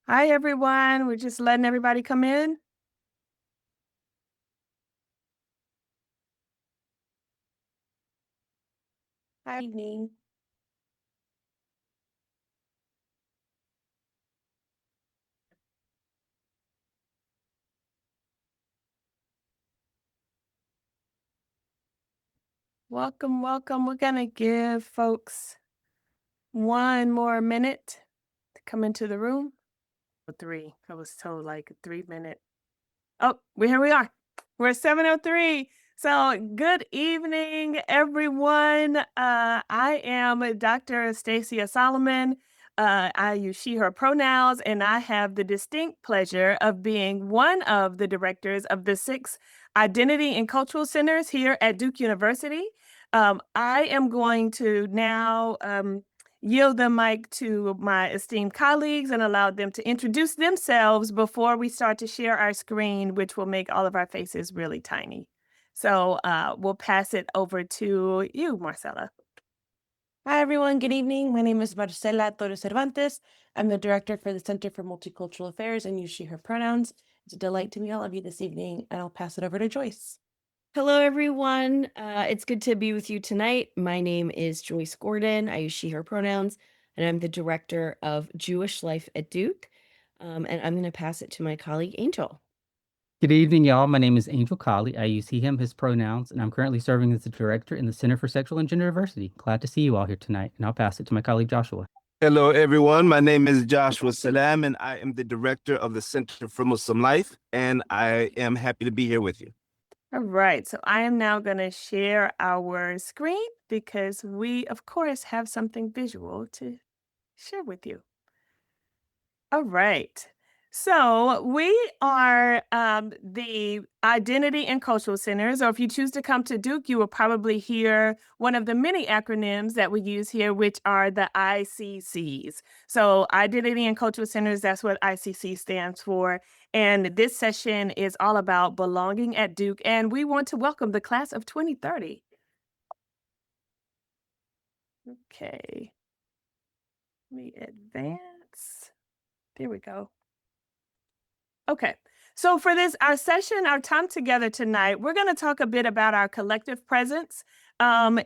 Hi, everyone. We're just letting everybody come in. Hi, evening. Welcome, welcome. We're going to give folks one more minute to come into the room. 3. I was told like a 3 minute. Oh, here we are. We're 7:03. So, good evening, everyone. I am Dr. Stacia Solomon. I use she, her pronouns, and I have the distinct pleasure of being one of the directors of the 6 Identity and Cultural Centers here at Duke University. I am going to now yield the mic to my esteemed colleagues and allow them to introduce themselves before we start to share our screen, which will make all of our faces really tiny. So we'll pass it over to you, Marcella. Hi, everyone. Good evening. My name is Marcela Torres Cervantes. I'm the director for the Center for Multicultural Affairs and use she, her pronouns. It's a delight to meet all of you this evening, and I'll pass it over to Joyce. Hello, everyone. It's good to be with you tonight. My name is Joyce Gordon. I use she, her pronouns, and I'm the director of Jewish Life at Duke. And I'm going to pass it to my colleague, Angel. Good evening, y'all. My name is Angel Colley. I use he, him, his pronouns, and I'm currently serving as the director in the Center for Sexual and Gender Diversity. Glad to see you all here tonight, and I'll pass it to my colleague Joshua. Hello, everyone. My name is Joshua Salam, and I am the director of the Center for Muslim Life, and I am happy to be here with you. All right. So I am now going to share our screen because we, of course, have something visual to share with you. All right. So we are the Identity and Cultural Centers, or if you choose to come to Duke, you will probably hear one of the many acronyms that we use here, which are the ICCs. So Identity and Cultural Centers, that's what ICC stands for. And this session is all about belonging at Duke, and we want to welcome the class of 2030. Okay. Let me advance. There we go. Okay. So for this, our session, our time together tonight, we're going to talk a bit about our collective presence and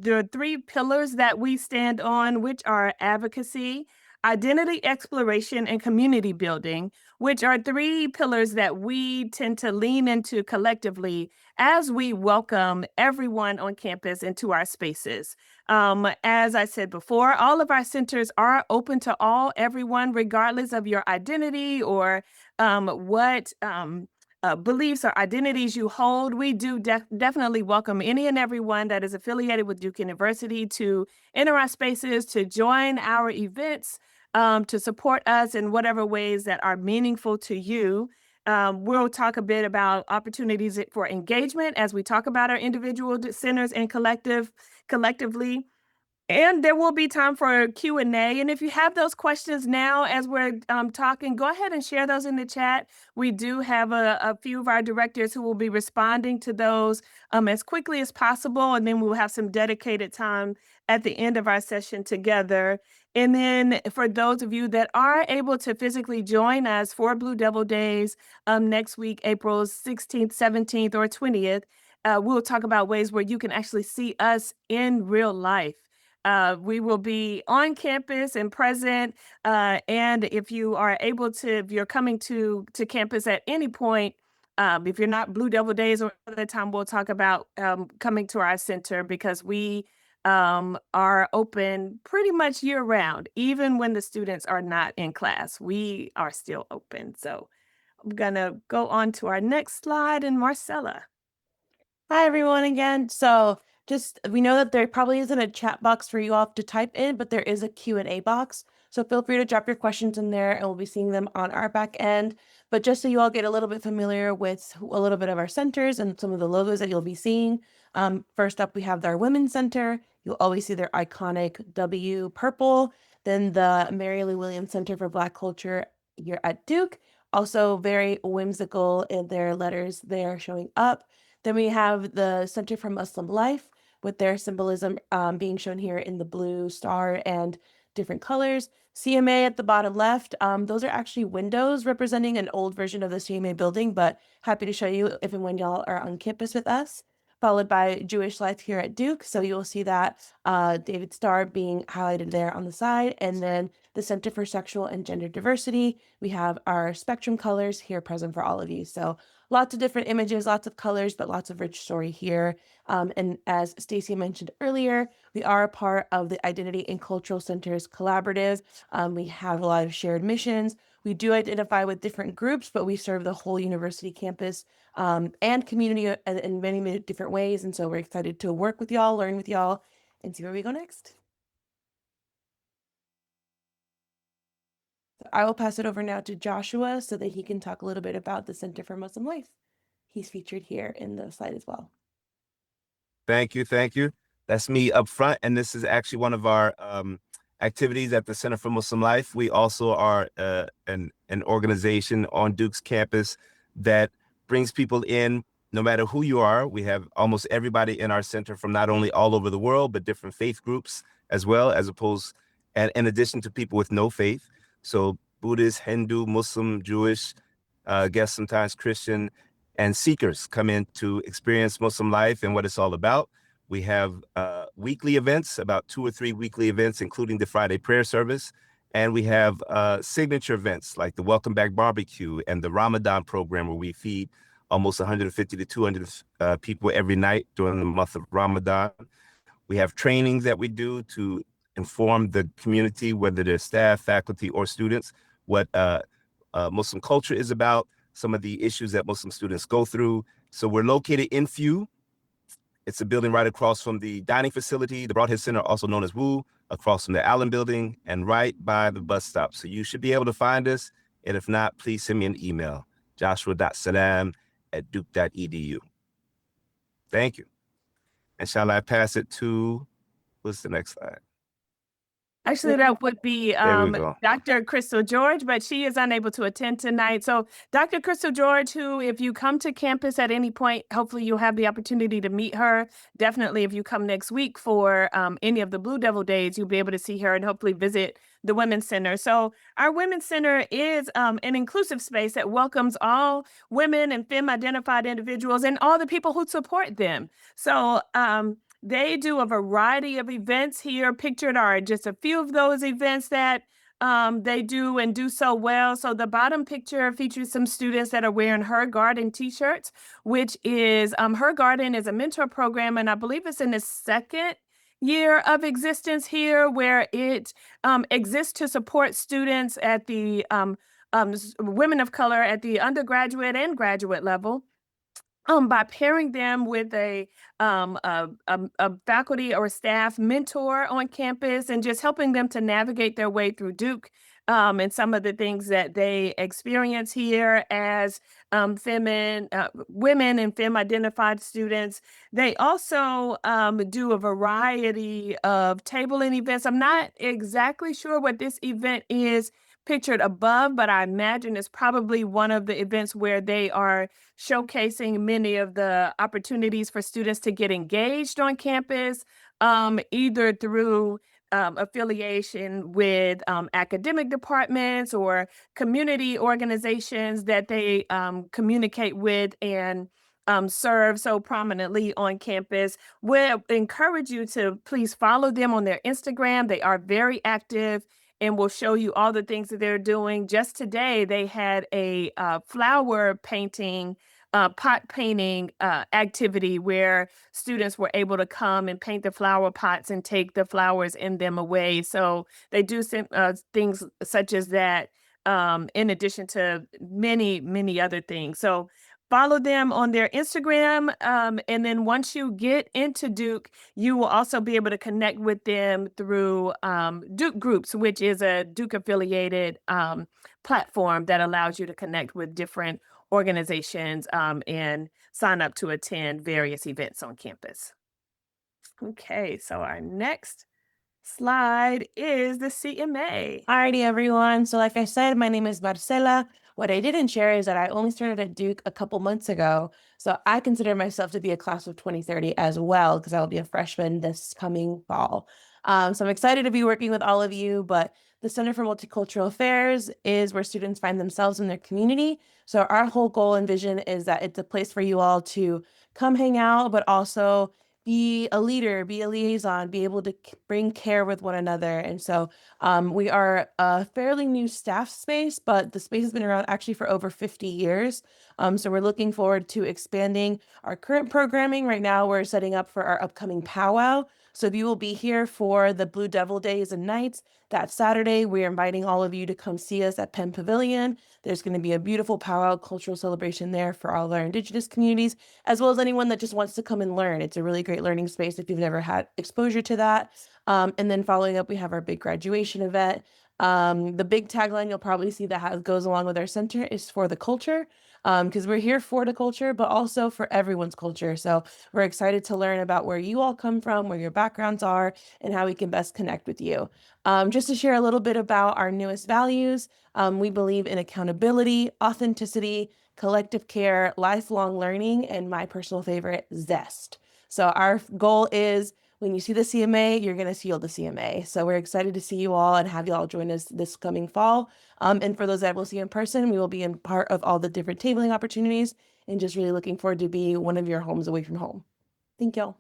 the 3 pillars that we stand on, which are advocacy, identity exploration, and community building, which are 3 pillars that we tend to lean into collectively as we welcome everyone on campus into our spaces. As I said before, all of our centers are open to everyone, regardless of your identity or what beliefs or identities you hold. We do definitely welcome any and everyone that is affiliated with Duke University to enter our spaces, to join our events, to support us in whatever ways that are meaningful to you. We'll talk a bit about opportunities for engagement as we talk about our individual centers and collectively. And there will be time for Q&A. And if you have those questions now as we're talking, go ahead and share those in the chat. We do have a few of our directors who will be responding to those as quickly as possible. And then we'll have some dedicated time at the end of our session together. And then for those of you that are able to physically join us for Blue Devil Days next week, April 16th, 17th, or 20th, we'll talk about ways where you can actually see us in real life. We will be on campus and present. And if you are able to, if you're coming to campus at any point, if you're not Blue Devil Days or other time, we'll talk about coming to our center because we are open pretty much year round. Even when the students are not in class, we are still open. So I'm going to go on to our next slide and Marcella. Hi, everyone, again. So we know that there probably isn't a chat box for you all to type in, but there is a Q&A box. So feel free to drop your questions in there and we'll be seeing them on our back end. But just so you all get a little bit familiar with a little bit of our centers and some of the logos that you'll be seeing. First up, we have our Women's Center. You'll always see their iconic W purple. Then the Mary Lou Williams Center for Black Culture here at Duke. Also very whimsical in their letters there showing up. Then we have the Center for Muslim Life with their symbolism being shown here in the blue star and different colors. CMA at the bottom left, those are actually windows representing an old version of the CMA building, but happy to show you if and when y'all are on campus with us. Followed by Jewish Life here at Duke. So you'll see that David Starr being highlighted there on the side. And then the Center for Sexual and Gender Diversity. We have our spectrum colors here present for all of you. So lots of different images, lots of colors, but lots of rich story here. And as Stacy mentioned earlier, we are a part of the Identity and Cultural Centers Collaborative. We have a lot of shared missions. We do identify with different groups, but we serve the whole university campus and community in many, many different ways. And so we're excited to work with y'all, learn with y'all, and see where we go next. So I will pass it over now to Joshua so that he can talk a little bit about the Center for Muslim Life. He's featured here in the slide as well. Thank you. Thank you. That's me up front. And this is actually one of our activities at the Center for Muslim Life. We also are an organization on Duke's campus that brings people in no matter who you are. We have almost everybody in our center from not only all over the world, but different faith groups as well, as opposed, and in addition to people with no faith. So Buddhist, Hindu, Muslim, Jewish, guess sometimes Christian, and seekers come in to experience Muslim life and what it's all about. We have weekly events, about 2 or 3 weekly events, including the Friday prayer service. And we have signature events like the Welcome Back Barbecue and the Ramadan program, where we feed almost 150 to 200 people every night during the month of Ramadan. We have trainings that we do to inform the community, whether they're staff, faculty, or students, what Muslim culture is about, some of the issues that Muslim students go through. So we're located in Few. It's a building right across from the dining facility, the Broadhead Center, also known as WU, across from the Allen Building, and right by the bus stop. So you should be able to find us. And if not, please send me an email, joshua.salam@duke.edu. Thank you. And shall I pass it to, what's the next slide? Actually, that would be There we go. Dr. Crystal George, but she is unable to attend tonight. So Dr. Crystal George, who, if you come to campus at any point, hopefully you'll have the opportunity to meet her. Definitely, if you come next week for any of the Blue Devil Days, you'll be able to see her and hopefully visit the Women's Center. So our Women's Center is an inclusive space that welcomes all women and femme-identified individuals and all the people who support them. So they do a variety of events here. Pictured are just a few of those events that they do and do so well. So the bottom picture features some students that are wearing Her Garden t-shirts, which is Her Garden is a mentor program, and I believe it's in the second year of existence here, where it exists to support students at the women of color at the undergraduate and graduate level. By pairing them with a faculty or staff mentor on campus and just helping them to navigate their way through Duke and some of the things that they experience here as women and femme-identified students. They also do a variety of tabling events. I'm not exactly sure what this event is pictured above, but I imagine it's probably one of the events where they are showcasing many of the opportunities for students to get engaged on campus, either through affiliation with academic departments or community organizations that they communicate with and serve so prominently on campus. We'll encourage you to please follow them on their Instagram. They are very active and will show you all the things that they're doing. Just today, they had a flower painting, pot painting activity where students were able to come and paint the flower pots and take the flowers in them away. So they do things such as that, in addition to many, many other things. So follow them on their Instagram. And then once you get into Duke, you will also be able to connect with them through Duke Groups, which is a Duke affiliated platform that allows you to connect with different organizations and sign up to attend various events on campus. Okay, so our next slide is the CMA. Alrighty, everyone. So like I said, my name is Marcela. What I didn't share is that I only started at Duke a couple months ago. So I consider myself to be a class of 2030 as well, because I will be a freshman this coming fall. So I'm excited to be working with all of you, but the Center for Multicultural Affairs is where students find themselves in their community. So our whole goal and vision is that it's a place for you all to come hang out, but also be a leader, be a liaison, be able to bring care with one another. And so we are a fairly new staff space, but the space has been around actually for over 50 years. So we're looking forward to expanding our current programming. Right now, we're setting up for our upcoming powwow. So if you will be here for the Blue Devil Days and Nights, that Saturday, we're inviting all of you to come see us at Penn Pavilion. There's going to be a beautiful powwow cultural celebration there for all of our Indigenous communities, as well as anyone that just wants to come and learn. It's a really great learning space if you've never had exposure to that. And then following up, we have our big graduation event. The big tagline you'll probably see that goes along with our center is for the culture, because we're here for the culture, but also for everyone's culture. So we're excited to learn about where you all come from, where your backgrounds are, and how we can best connect with you. Just to share a little bit about our newest values, we believe in accountability, authenticity, collective care, lifelong learning, and my personal favorite, zest. So our goal is when you see the CMA, you're going to feel the CMA. So we're excited to see you all and have you all join us this coming fall. And for those that will see in person, we will be in part of all the different tabling opportunities and just really looking forward to be one of your homes away from home. Thank y'all.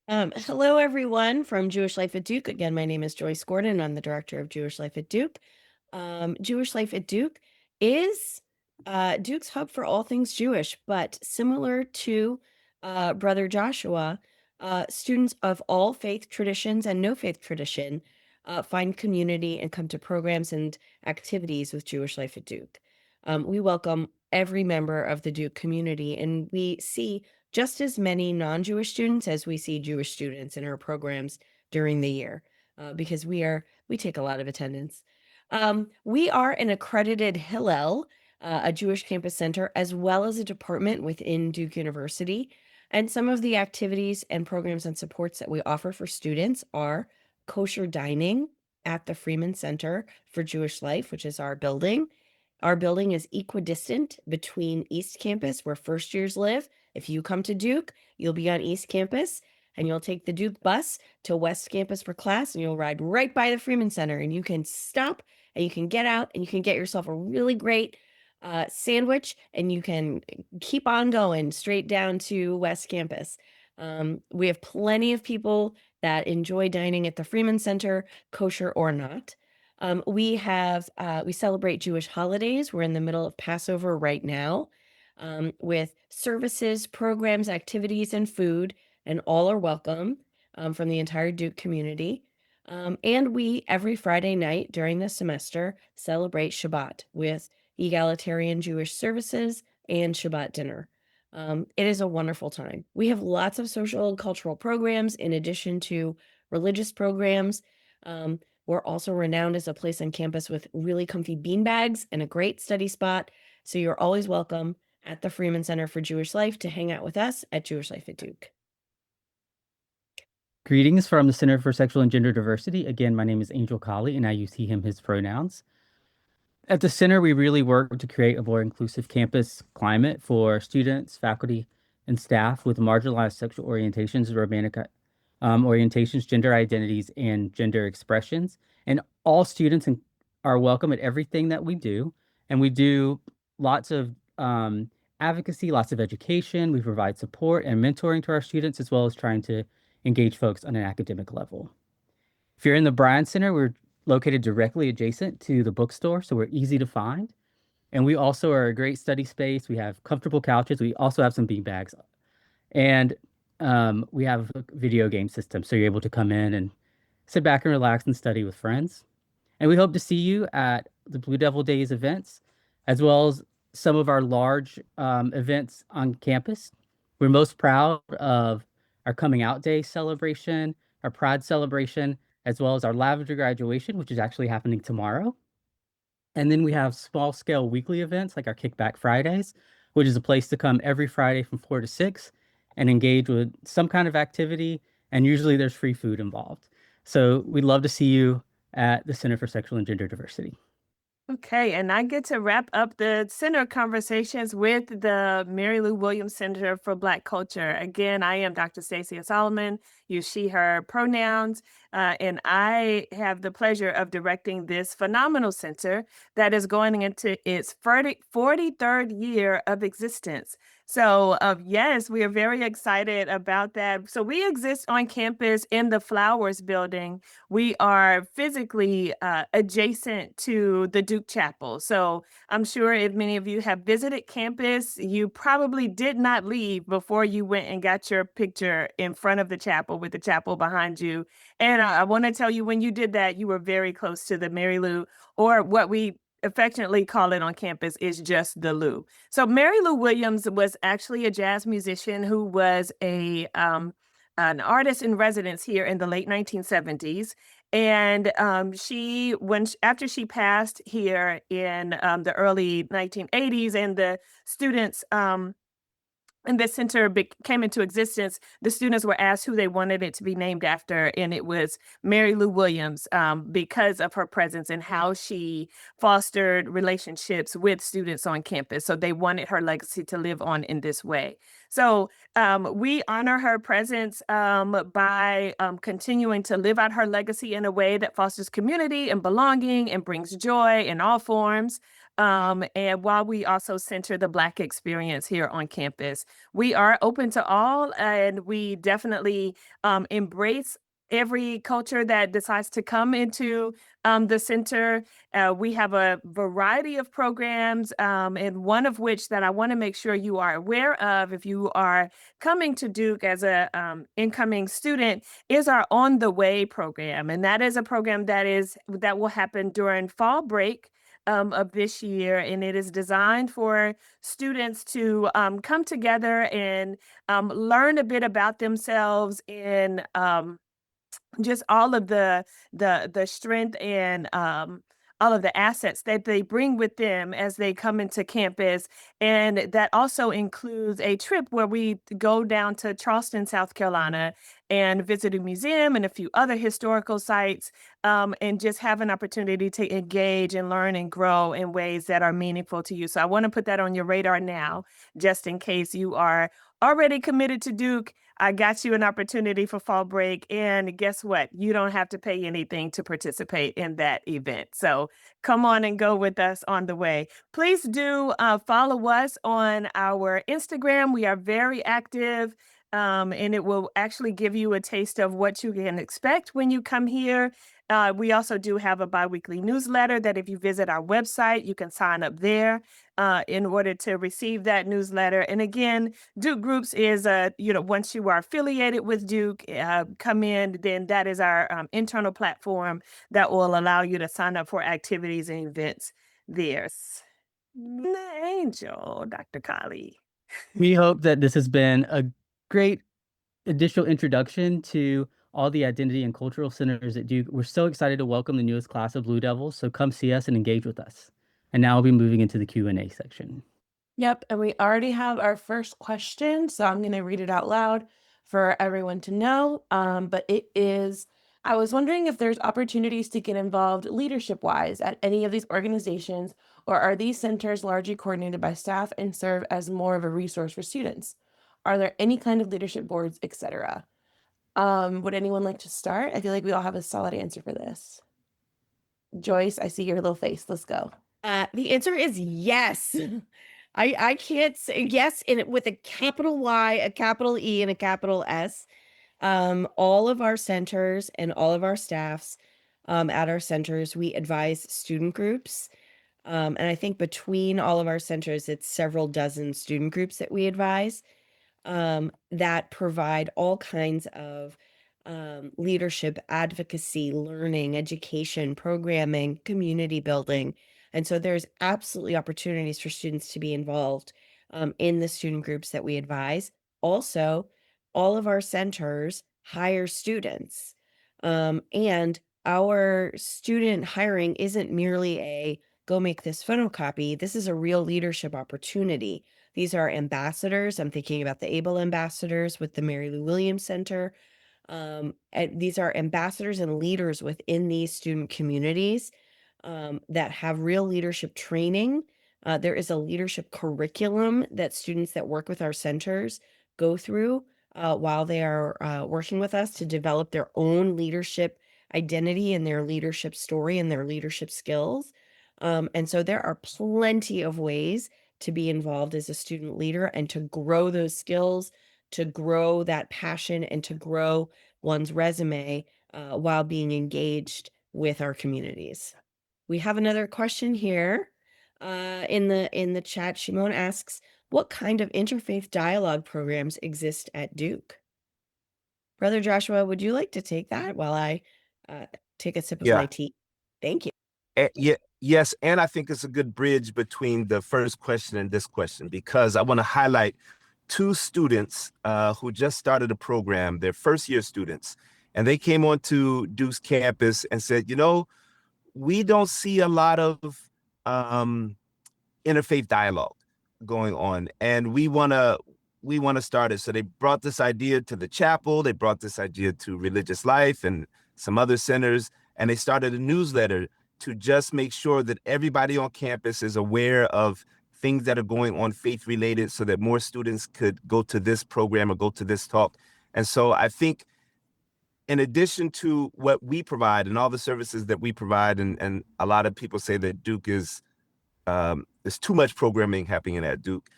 Hello, everyone from Jewish Life at Duke. Again, my name is Joyce Gordon. I'm the director of Jewish Life at Duke. Jewish Life at Duke is Duke's hub for all things Jewish, but similar to Brother Joshua, students of all faith traditions and no faith tradition find community and come to programs and activities with Jewish Life at Duke. We welcome every member of the Duke community, and we see just as many non-Jewish students as we see Jewish students in our programs during the year, because we take a lot of attendance. We are an accredited Hillel, a Jewish campus center, as well as a department within Duke University. And some of the activities and programs and supports that we offer for students are kosher dining at the Freeman Center for Jewish Life, which is our building. Our building is equidistant between East Campus, where first years live. If you come to Duke, you'll be on East Campus, and you'll take the Duke bus to West Campus for class, and you'll ride right by the Freeman Center, and you can stop, and you can get out, and you can get yourself a really great sandwich, and you can keep on going straight down to West Campus. We have plenty of people that enjoy dining at the Freeman Center, kosher or not. We celebrate Jewish holidays. We're in the middle of Passover right now, with services, programs, activities, and food, and all are welcome from the entire Duke community. And we, every Friday night during the semester, celebrate Shabbat with egalitarian Jewish services and Shabbat dinner. It is a wonderful time. We have lots of social and cultural programs in addition to religious programs. We're also renowned as a place on campus with really comfy beanbags and a great study spot. So you're always welcome at the Freeman Center for Jewish Life to hang out with us at Jewish Life at Duke. Greetings from the Center for Sexual and Gender Diversity. Again, my name is Angel Colley, and I use he, him, his pronouns. At the center, we really work to create a more inclusive campus climate for students, faculty, and staff with marginalized sexual orientations, romantic orientations, gender identities, and gender expressions. And all students are welcome at everything that we do. And we do lots of advocacy, lots of education. We provide support and mentoring to our students, as well as trying to engage folks on an academic level. If you're in the Bryan Center, we're located directly adjacent to the bookstore, so we're easy to find. And we also are a great study space. We have comfortable couches. We also have some beanbags. And we have a video game system, so you're able to come in and sit back and relax and study with friends. And we hope to see you at the Blue Devil Days events, as well as some of our large events on campus. We're most proud of our Coming Out Day celebration, our Pride celebration, as well as our Lavender graduation, which is actually happening tomorrow. And then we have small scale weekly events like our Kickback Fridays, which is a place to come every Friday from 4 to 6 and engage with some kind of activity. And usually there's free food involved. So we'd love to see you at the Center for Sexual and Gender Diversity. Okay, and I get to wrap up the center conversations with the Mary Lou Williams Center for Black Culture. Again, I am Dr. Stacia Solomon, use she, her pronouns, and I have the pleasure of directing this phenomenal center that is going into its 43rd year of existence. So, yes, we are very excited about that. So, we exist on campus in the Flowers building. We are physically adjacent to the Duke Chapel. So I'm sure if many of you have visited campus, you probably did not leave before you went and got your picture in front of the chapel with the chapel behind you. And I want to tell you, when you did that, you were very close to the Mary Lou, or what we affectionately call it on campus is just the Lou. So Mary Lou Williams was actually a jazz musician who was an artist in residence here in the late 1970s. And after she passed here in the early 1980s, and the students and this center came into existence, the students were asked who they wanted it to be named after, and it was Mary Lou Williams, because of her presence and how she fostered relationships with students on campus. So they wanted her legacy to live on in this way. So we honor her presence by continuing to live out her legacy in a way that fosters community and belonging and brings joy in all forms. And while we also center the Black experience here on campus, we are open to all, and we definitely embrace every culture that decides to come into the center. We have a variety of programs, and one of which that I want to make sure you are aware of if you are coming to Duke as a incoming student is our On the Way program, and that is a program that will happen during fall break of this year, and it is designed for students to come together and learn a bit about themselves in just all of the strength and all of the assets that they bring with them as they come into campus. And that also includes a trip where we go down to Charleston, South Carolina, and visit a museum and a few other historical sites, and just have an opportunity to engage and learn and grow in ways that are meaningful to you. So I want to put that on your radar now, just in case you are already committed to Duke. I got you an opportunity for fall break. And guess what? You don't have to pay anything to participate in that event. So come on and go with us on the way. Please do follow us on our Instagram. We are very active. And it will actually give you a taste of what you can expect when you come here. We also do have a biweekly newsletter that if you visit our website, you can sign up there in order to receive that newsletter. And again, Duke Groups is, once you are affiliated with Duke, come in, then that is our internal platform that will allow you to sign up for activities and events there. The angel, Dr. Kali. We hope that this has been a great additional introduction to all the identity and cultural centers at Duke. We're so excited to welcome the newest class of Blue Devils, so come see us and engage with us. And now I'll be moving into the Q&A section. Yep, and we already have our first question, so I'm going to read it out loud for everyone to know. But it is, I was wondering if there's opportunities to get involved leadership-wise at any of these organizations, or are these centers largely coordinated by staff and serve as more of a resource for students? Are there any kind of leadership boards, etc.? Would anyone like to start? I feel like we all have a solid answer for this. Joyce, I see your little face. Let's go. The answer is yes. I can't say yes in it with a capital Y, a capital E, and a capital S. All of our centers and all of our staffs at our centers, we advise student groups. And I think between all of our centers, it's several dozen student groups that we advise that provide all kinds of leadership, advocacy, learning, education, programming, community building. And so there's absolutely opportunities for students to be involved in the student groups that we advise. Also, all of our centers hire students. And our student hiring isn't merely a go make this photocopy. This is a real leadership opportunity. These are ambassadors. I'm thinking about the ABLE ambassadors with the Mary Lou Williams Center. And these are ambassadors and leaders within these student communities that have real leadership training. There is a leadership curriculum that students that work with our centers go through while they are working with us to develop their own leadership identity and their leadership story and their leadership skills. And so there are plenty of ways to be involved as a student leader and to grow those skills, to grow that passion, and to grow one's resume while being engaged with our communities. We have another question here in the chat. Shimon asks, "What kind of interfaith dialogue programs exist at Duke?" Brother Joshua, would you like to take that while I take a sip of my Yeah. tea? Thank you. Yes, and I think it's a good bridge between the first question and this question, because I want to highlight two students who just started a program. They're first-year students, and they came onto Duke's campus and said, we don't see a lot of interfaith dialogue going on, and we want to start it. So they brought this idea to the chapel, they brought this idea to Religious Life and some other centers, and they started a newsletter to just make sure that everybody on campus is aware of things that are going on faith related, so that more students could go to this program or go to this talk. And so I think, in addition to what we provide and all the services that we provide, and a lot of people say that Duke is there's too much programming happening at Duke.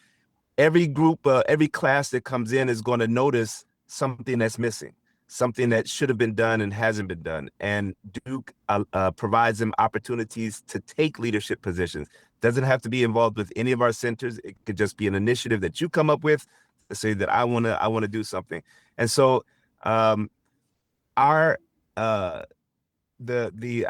Every group, every class that comes in is going to notice something that's missing, something that should have been done and hasn't been done. And Duke provides them opportunities to take leadership positions. Doesn't have to be involved with any of our centers. It could just be an initiative that you come up with to say that I want to do something. And so our I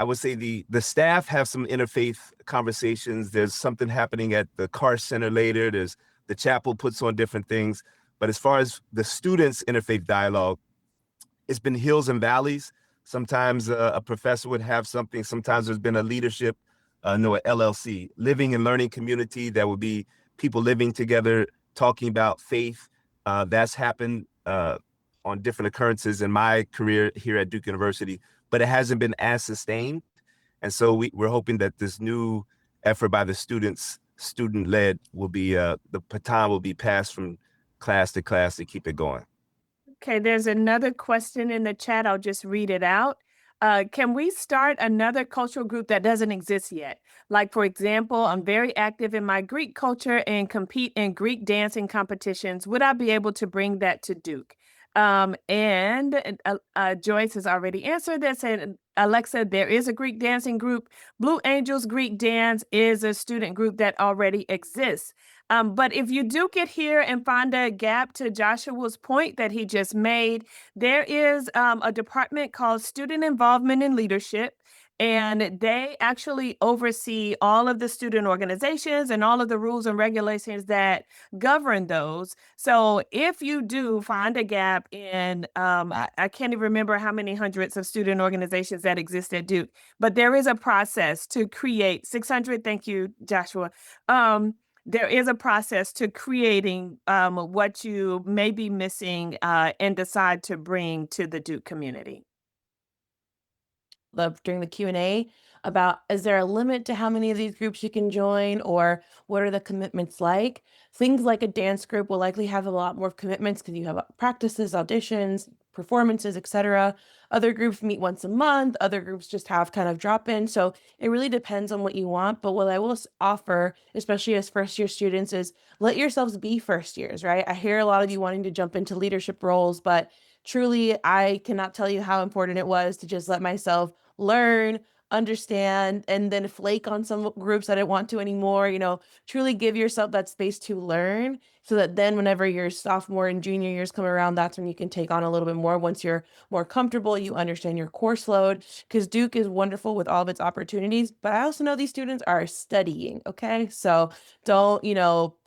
would say the staff have some interfaith conversations. There's something happening at the Carr Center later. There's the chapel puts on different things. But as far as the students' interfaith dialogue, it's been hills and valleys. Sometimes a professor would have something. Sometimes there's been a leadership, an LLC, living and learning community that would be people living together, talking about faith. That's happened on different occurrences in my career here at Duke University, but it hasn't been as sustained. And so we're hoping that this new effort by the students, student-led, will be, the baton will be passed from class to class to keep it going. Okay, there's another question in the chat. I'll just read it out. Can we start another cultural group that doesn't exist yet? Like, for example, I'm very active in my Greek culture and compete in Greek dancing competitions. Would I be able to bring that to Duke? Joyce has already answered this. And Alexa, there is a Greek dancing group. Blue Angels Greek Dance is a student group that already exists. But if you do get here and find a gap, to Joshua's point that he just made, there is a department called Student Involvement and Leadership, and they actually oversee all of the student organizations and all of the rules and regulations that govern those. So if you do find a gap in, I can't even remember how many hundreds of student organizations that exist at Duke, but there is a process to create 600. Thank you, Joshua. There is a process to creating what you may be missing and decide to bring to the Duke community. During the Q&A about, is there a limit to how many of these groups you can join, or what are the commitments like? Things like a dance group will likely have a lot more commitments because you have practices, auditions, performances, etc. Other groups meet once a month. Other groups just have kind of drop-in. So it really depends on what you want. But what I will offer, especially as first-year students, is let yourselves be first years, right? I hear a lot of you wanting to jump into leadership roles, but truly, I cannot tell you how important it was to just let myself learn, understand, and then flake on some groups I didn't want to anymore. Truly give yourself that space to learn, so that then whenever your sophomore and junior years come around, that's when you can take on a little bit more. Once you're more comfortable, you understand your course load, because Duke is wonderful with all of its opportunities, but I also know these students are studying, okay? So don't,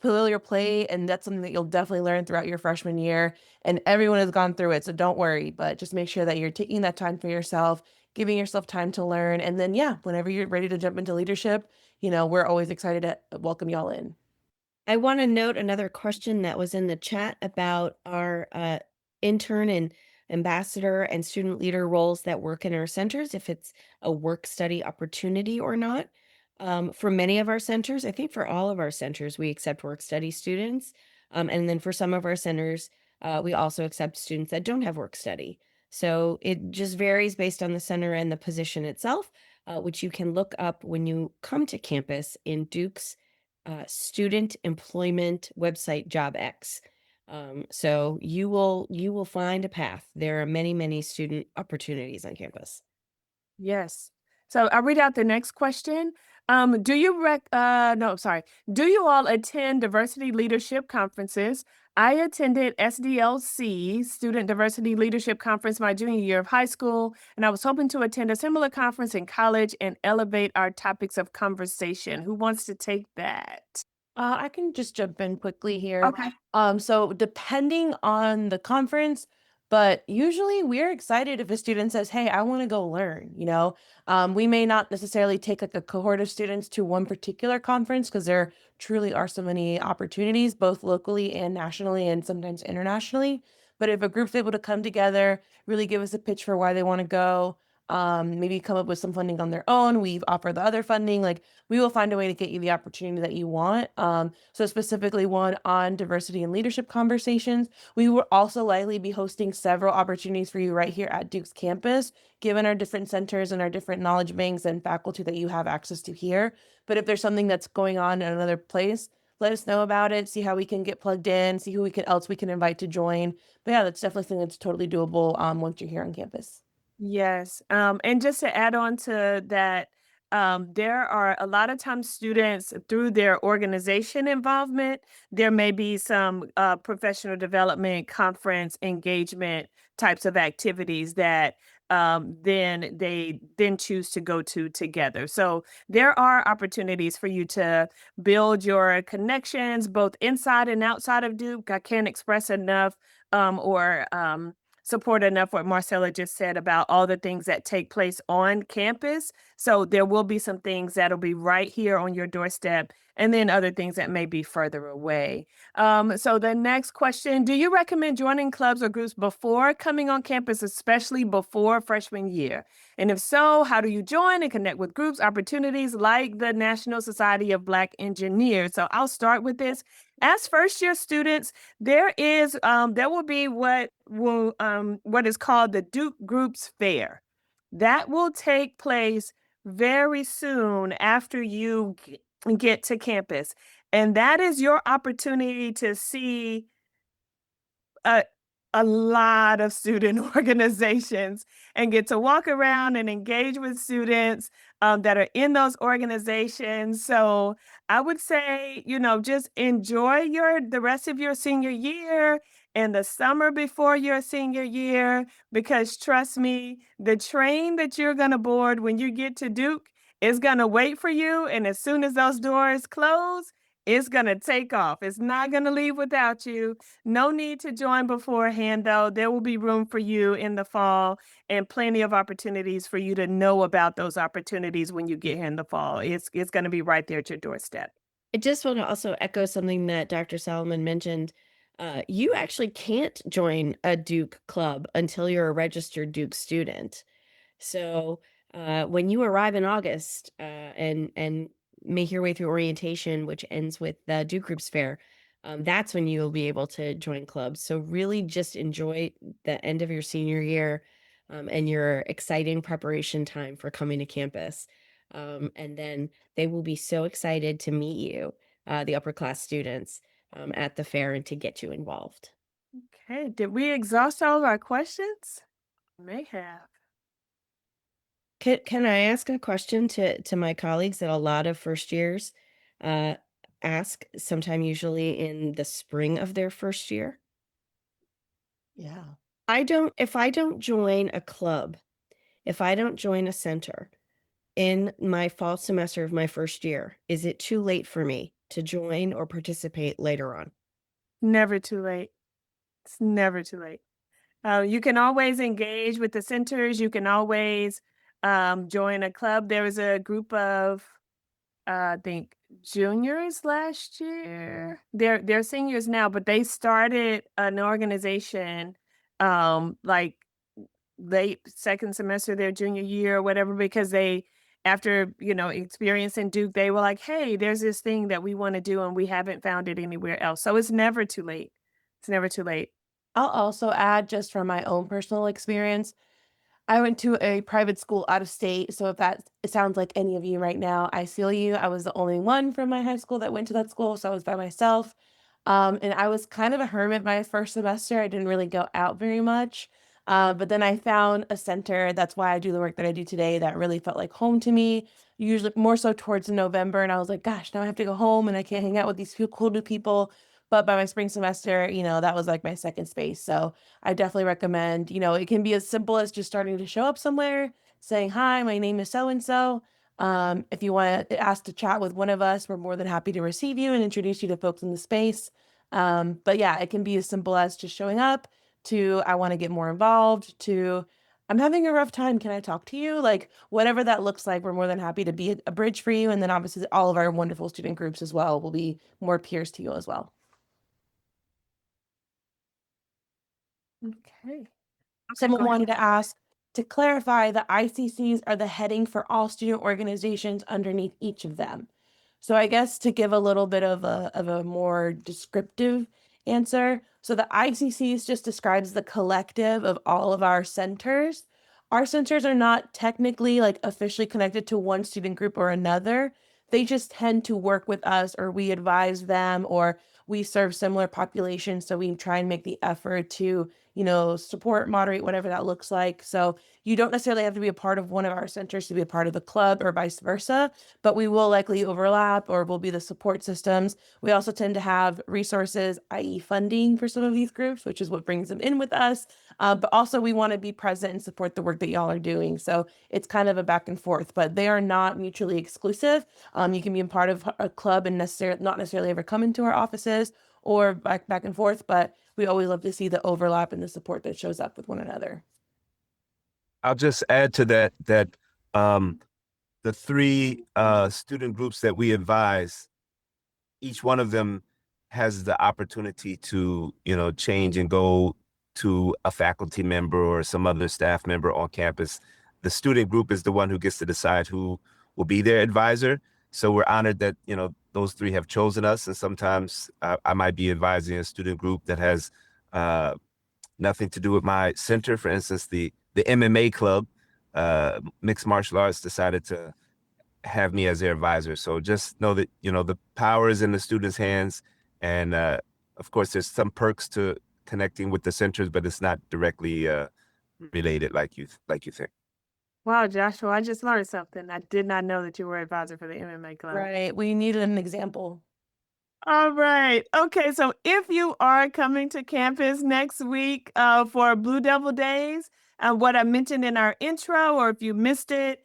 pull your plate, and that's something that you'll definitely learn throughout your freshman year, and everyone has gone through it, so don't worry, but just make sure that you're taking that time for yourself, giving yourself time to learn. And then, whenever you're ready to jump into leadership, we're always excited to welcome y'all in. I want to note another question that was in the chat about our intern and ambassador and student leader roles that work in our centers, if it's a work study opportunity or not. For many of our centers, I think for all of our centers, we accept work study students. And then for some of our centers, we also accept students that don't have work study. So it just varies based on the center and the position itself, which you can look up when you come to campus in Duke's student employment website, JobX. So you will find a path. There are many student opportunities on campus. Yes. So I'll read out the next question. Do you no, sorry. Do you all attend diversity leadership conferences? I attended SDLC, Student Diversity Leadership Conference, my junior year of high school, and I was hoping to attend a similar conference in college and elevate our topics of conversation. Who wants to take that? I can just jump in quickly here. Okay. So depending on the conference, but usually we're excited if a student says, "Hey, I want to go learn," we may not necessarily take like a cohort of students to one particular conference because there truly are so many opportunities, both locally and nationally, and sometimes internationally. But if a group's able to come together, really give us a pitch for why they want to go, maybe come up with some funding on their own, we offer the other funding, like we will find a way to get you the opportunity that you want. So specifically one on diversity and leadership conversations. We will also likely be hosting several opportunities for you right here at Duke's campus, given our different centers and our different knowledge banks and faculty that you have access to here. But if there's something that's going on in another place, let us know about it, see how we can get plugged in, see who else we can invite to join. But yeah, that's definitely something that's totally doable once you're here on campus. Yes. And just to add on to that, there are a lot of times students through their organization involvement, there may be some professional development, conference engagement types of activities that then they then choose to go to together. So there are opportunities for you to build your connections both inside and outside of Duke. I can't express enough or support enough what Marcella just said about all the things that take place on campus. So there will be some things that'll be right here on your doorstep, and then other things that may be further away. So the next question, do you recommend joining clubs or groups before coming on campus, especially before freshman year? And if so, how do you join and connect with groups, opportunities like the National Society of Black Engineers? So I'll start with this. As first year students, there will be what is called the Duke Groups Fair. That will take place very soon after you get to campus. And that is your opportunity to see a a lot of student organizations and get to walk around and engage with students that are in those organizations. So I would say, just enjoy the rest of your senior year and the summer before your senior year, because trust me, the train that you're going to board when you get to Duke is going to wait for you. And as soon as those doors close, it's going to take off. It's not going to leave without you. No need to join beforehand, though. There will be room for you in the fall and plenty of opportunities for you to know about those opportunities when you get here in the fall. It's going to be right there at your doorstep. I just want to also echo something that Dr. Solomon mentioned. You actually can't join a Duke club until you're a registered Duke student. So when you arrive in August and make your way through orientation, which ends with the Duke Groups Fair, that's when you'll be able to join clubs. So really just enjoy the end of your senior year and your exciting preparation time for coming to campus. And then they will be so excited to meet you, the upper class students, at the fair and to get you involved. Okay. Did we exhaust all of our questions? May have. Can I ask a question to my colleagues that a lot of first years uh, ask sometime usually in the spring of their first year? Yeah. If I don't join a club, if I don't join a center in my fall semester of my first year, is it too late for me to join or participate later on? Never too late. It's never too late. You can always engage with the centers. You can always join a club. There was a group of I think juniors last year. They're seniors now, but they started an organization like late second semester their junior year or whatever, because they, after, experiencing Duke, they were like, hey, there's this thing that we want to do and we haven't found it anywhere else. So it's never too late. It's never too late. I'll also add, just from my own personal experience, I went to a private school out of state, so if that it sounds like any of you right now, I feel you. I was the only one from my high school that went to that school, so I was by myself. And I was kind of a hermit my first semester. I didn't really go out very much. But then I found a center. That's why I do the work that I do today. That really felt like home to me. Usually more so towards November, and I was like, gosh, now I have to go home and I can't hang out with these cool new people. But by my spring semester, that was like my second space. So I definitely recommend, it can be as simple as just starting to show up somewhere, saying, hi, my name is so and so. If you want to ask to chat with one of us, we're more than happy to receive you and introduce you to folks in the space. But yeah, it can be as simple as just showing up to, I want to get more involved, to, I'm having a rough time. Can I talk to you? Like, whatever that looks like, we're more than happy to be a bridge for you. And then obviously all of our wonderful student groups as well will be more peers to you as well. Okay. Someone go ahead. wanted to ask, to clarify, the ICCs are the heading for all student organizations underneath each of them. So I guess to give a little bit of a more descriptive answer, so the ICCs just describes the collective of all of our centers. Our centers are not technically like officially connected to one student group or another. They just tend to work with us, or we advise them, or we serve similar populations. So we try and make the effort to, support, moderate, whatever that looks like. So you don't necessarily have to be a part of one of our centers to be a part of the club, or vice versa, but we will likely overlap, or will be the support systems. We also tend to have resources, i.e. funding for some of these groups, which is what brings them in with us. But also we want to be present and support the work that y'all are doing. So it's kind of a back and forth, but they are not mutually exclusive. You can be a part of a club and not necessarily ever come into our offices, or back and forth, but we always love to see the overlap and the support that shows up with one another. I'll just add to that the three student groups that we advise, each one of them has the opportunity to, change and go to a faculty member or some other staff member on campus. The student group is the one who gets to decide who will be their advisor. So we're honored that, those three have chosen us. And sometimes I might be advising a student group that has nothing to do with my center. For instance, the MMA club, mixed martial arts, decided to have me as their advisor. So just know that, the power is in the students' hands. And of course, there's some perks to connecting with the centers, but it's not directly related like you think. Wow, Joshua, I just learned something. I did not know that you were advisor for the MMA club. Right. We needed an example. All right. Okay. So if you are coming to campus next week for Blue Devil Days, what I mentioned in our intro, or if you missed it,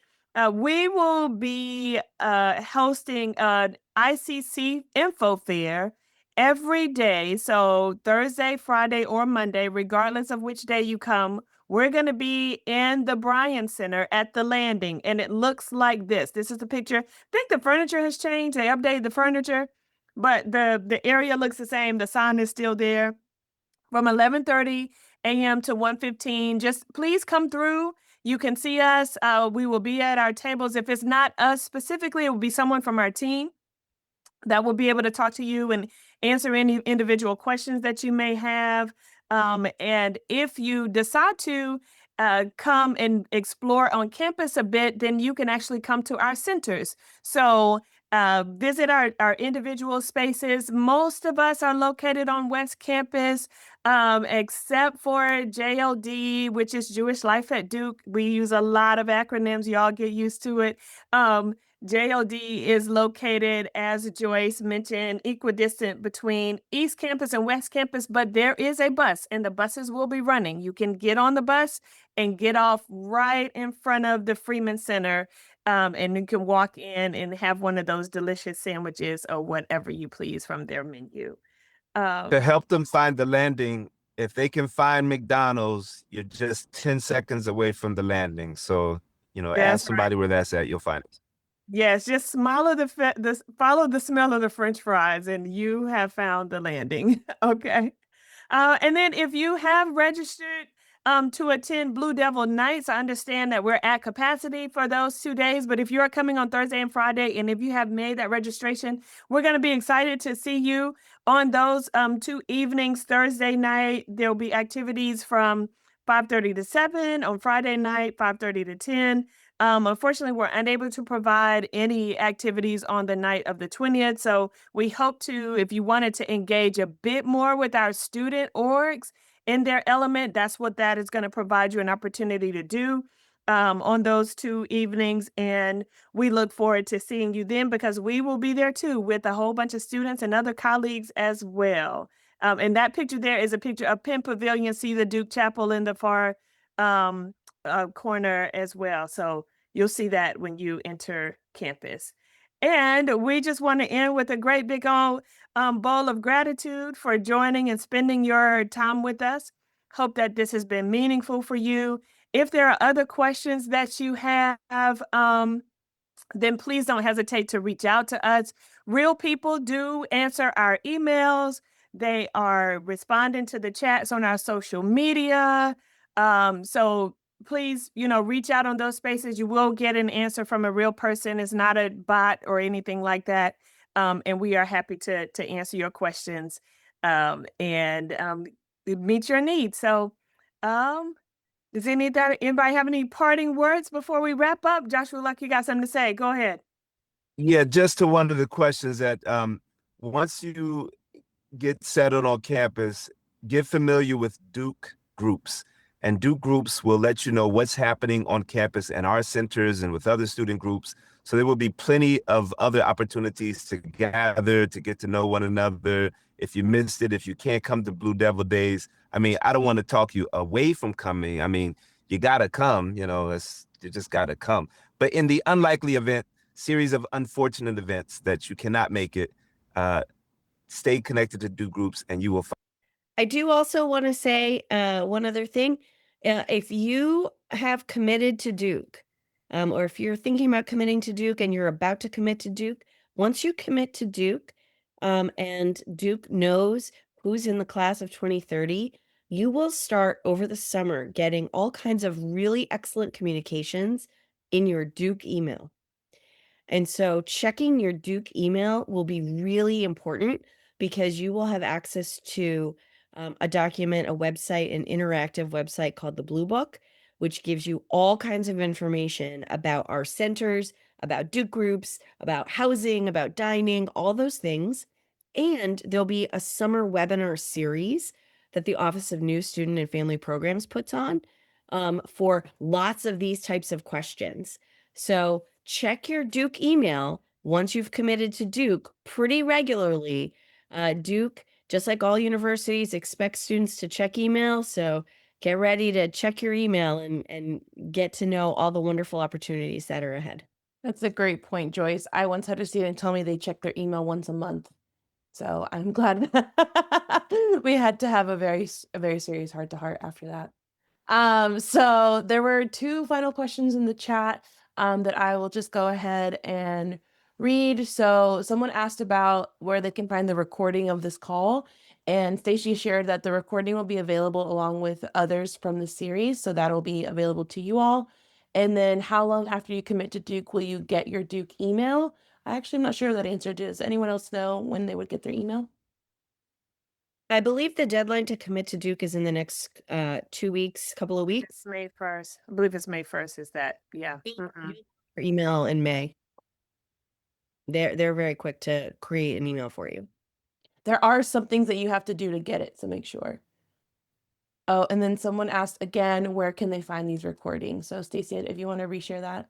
we will be hosting an ICC info fair every day. So Thursday, Friday, or Monday, regardless of which day you come, we're going to be in the Bryan Center at the landing. And it looks like this. This is the picture. I think the furniture has changed. They updated the furniture, but the area looks the same. The sign is still there from 11:30 a.m. to 1:15. Just please come through. You can see us. We will be at our tables. If it's not us specifically, it will be someone from our team that will be able to talk to you and answer any individual questions that you may have. And if you decide to come and explore on campus a bit, then you can actually come to our centers. So visit our individual spaces. Most of us are located on West Campus, except for JLD, which is Jewish Life at Duke. We use a lot of acronyms. Y'all get used to it. JLD is located, as Joyce mentioned, equidistant between East Campus and West Campus, but there is a bus and the buses will be running. You can get on the bus and get off right in front of the Freeman Center, and you can walk in and have one of those delicious sandwiches or whatever you please from their menu. To help them find the landing, if they can find McDonald's, you're just 10 seconds away from the landing. So, ask somebody where that's at, you'll find it. Yes, just follow the smell of the French fries and you have found the landing. Okay. And then if you have registered to attend Blue Devil Nights, I understand that we're at capacity for those 2 days. But if you're coming on Thursday and Friday, and if you have made that registration, we're going to be excited to see you on those 2 evenings. Thursday night, there'll be activities from 5:30 to 7. On Friday night, 5:30 to 10. Unfortunately, we're unable to provide any activities on the night of the 20th. So we hope to, if you wanted to engage a bit more with our student orgs in their element, that's what that is going to provide you an opportunity to do on those 2 evenings. And we look forward to seeing you then, because we will be there too with a whole bunch of students and other colleagues as well. And that picture there is a picture of Penn Pavilion. See the Duke Chapel in the far um, corner as well. So you'll see that when you enter campus. And we just want to end with a great big old bowl of gratitude for joining and spending your time with us. Hope that this has been meaningful for you. If there are other questions that you have, then please don't hesitate to reach out to us. Real people do answer our emails. They are responding to the chats on our social media. So please, reach out on those spaces. You will get an answer from a real person. It's not a bot or anything like that. And we are happy to answer your questions and meet your needs. So does anybody have any parting words before we wrap up? Joshua, like you got something to say. Go ahead. Yeah, just to one of the questions that once you get settled on campus, get familiar with Duke groups. And Duke groups will let you know what's happening on campus and our centers and with other student groups. So there will be plenty of other opportunities to gather, to get to know one another. If you missed it, if you can't come to Blue Devil Days, I mean, I don't want to talk you away from coming. I mean, you got to come, you just got to come. But in the unlikely event, series of unfortunate events that you cannot make it, stay connected to Duke groups and you will find. I do also want to say one other thing. If you have committed to Duke, or if you're thinking about committing to Duke and you're about to commit to Duke, once you commit to Duke and Duke knows who's in the class of 2030, you will start over the summer getting all kinds of really excellent communications in your Duke email. And so checking your Duke email will be really important because you will have access to a document, a website, an interactive website called the Blue Book, which gives you all kinds of information about our centers, about Duke groups, about housing, about dining, all those things. And there'll be a summer webinar series that the Office of New Student and Family Programs puts on for lots of these types of questions. So check your Duke email once you've committed to Duke pretty regularly. Duke, just like all universities, expects students to check email. So get ready to check your email and get to know all the wonderful opportunities that are ahead. That's a great point, Joyce. I once had a student tell me they check their email once a month. So I'm glad we had to have a very serious heart to heart after that. So there were 2 final questions in the chat that I will just go ahead and read. So someone asked about where they can find the recording of this call, and Stacy shared that the recording will be available along with others from the series, so that'll be available to you all. And then how long after you commit to Duke will you get your Duke email? I actually am not sure of that answer. Does anyone else know when they would get their email? I believe the deadline to commit to Duke is in the next 2 weeks, couple of weeks. It's May 1st. I believe it's May 1st is that. Yeah. Or email in May. They're very quick to create an email for you. There are some things that you have to do to get it, so make sure. Oh, and then someone asked again, where can they find these recordings? So Stacey, if you want to reshare that.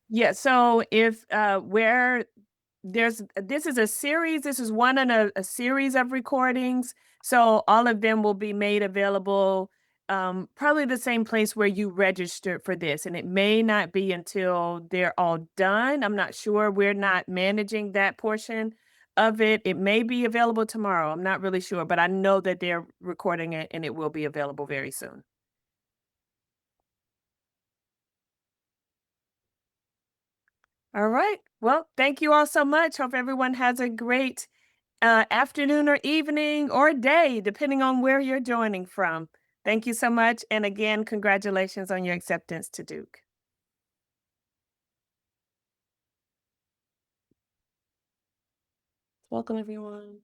Yeah. So if where this is a series, this is one in a series of recordings. So all of them will be made available probably the same place where you registered for this. And it may not be until they're all done. I'm not sure. We're not managing that portion of it. It may be available tomorrow. I'm not really sure, but I know that they're recording it and it will be available very soon. All right. Well, thank you all so much. Hope everyone has a great afternoon or evening or day, depending on where you're joining from. Thank you so much. And again, congratulations on your acceptance to Duke. Welcome, everyone.